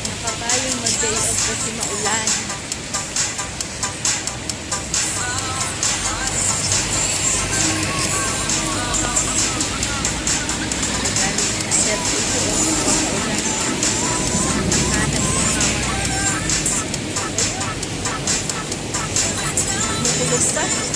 Nakapayong mag-day off kasi maulan. Matulog pa.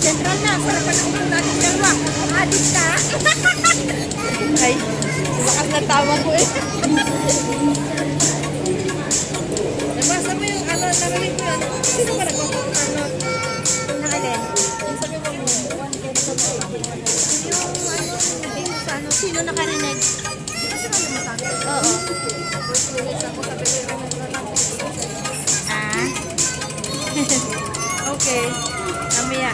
Central na. Sarap pa ng natin dalawa. Adik ka. Ay, lakas na tawa ko eh. Nabasa mo yung ano, narinig mo yun. Sino ba nagpapakano? Nakalin. Yung sabi mo mo, yung ano, yung sa ano, Sino nakarinig? di ba sila lumasabi? Oo. Ako sabi ko yung Ah. Okay. Mamaya.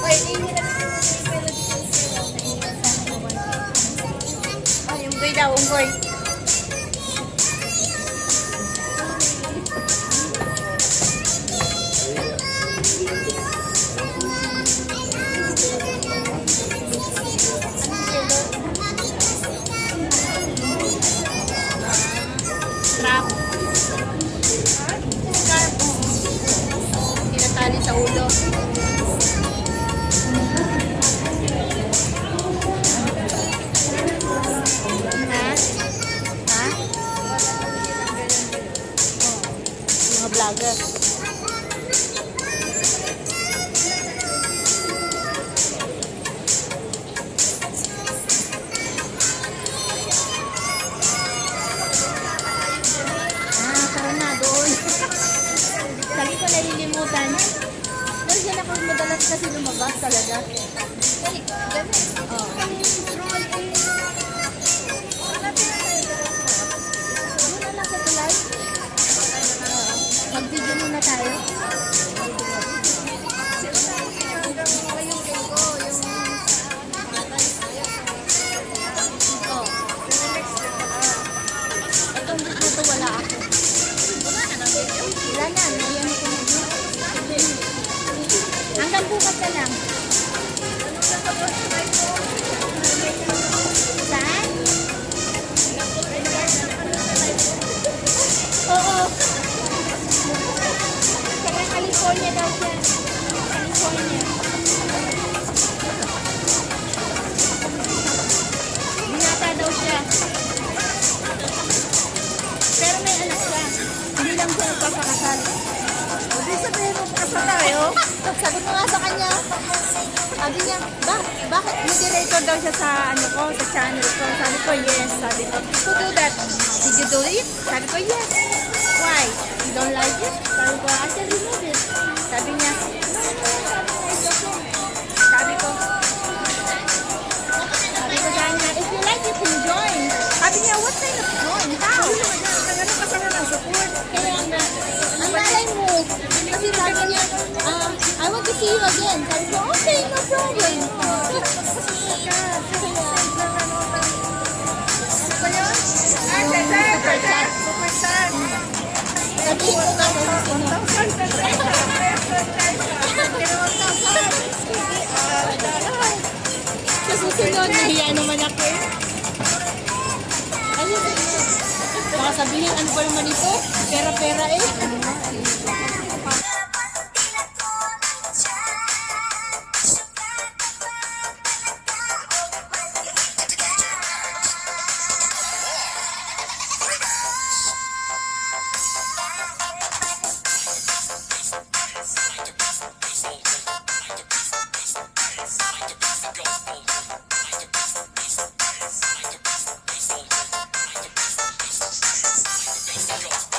Wait, ihirap ko yung melody ko sa'yo. Naiiwan sana ko one. Oh, yung goy daw, yung goy. Trap. Scarf. Tinatali sa ulo. Ha? Ha? Mga vlogger. Tara na doon. Lagi ko nalilimutan. Doon siya ako madalas kasi lumabas talaga. Ay, ganun. Oo. Muna lang sa tulay. Mag-video muna tayo. Hanggang ngayong linggo, yung Oo. pero next week wala. Itong dito wala ako. Wala na ng video. Wala na. Nayan ko na. Hanggang bukas na lang. Ano na sa website ko? Saan? Oo. Saka California daw siya. California. Binata daw siya. Pero may anak siya. Hindi lang siya nagpapakasal. Hindi sabihin mo pakasal tayo. Sabi ko nga sa kanya, sabi niya, bakit moderator daw siya sa ano ko, sa channel ko? Sabi ko, yes. Sabi ko, who do that? Did you do it? Sabi ko, yes. Why? You don't like it? Sabi ko, I can remove it. Sabi niya, no, no, sabi ko, it's okay. Sabi ko sa kanya, if you like, you can join. Sabi niya, what kind of join? How? Nagano ka sana ng support. Kaya nga, ang malay mo, kasi sabi niya, I want to see you again. Sabi ko, okay, no problem. Super chat. Sabihin ko nga sa sino. Sa susunod, nahiya naman ako eh. Ano ba? Baka sabihin, ano ba naman ito? Pera-pera eh. Ano nga? Go.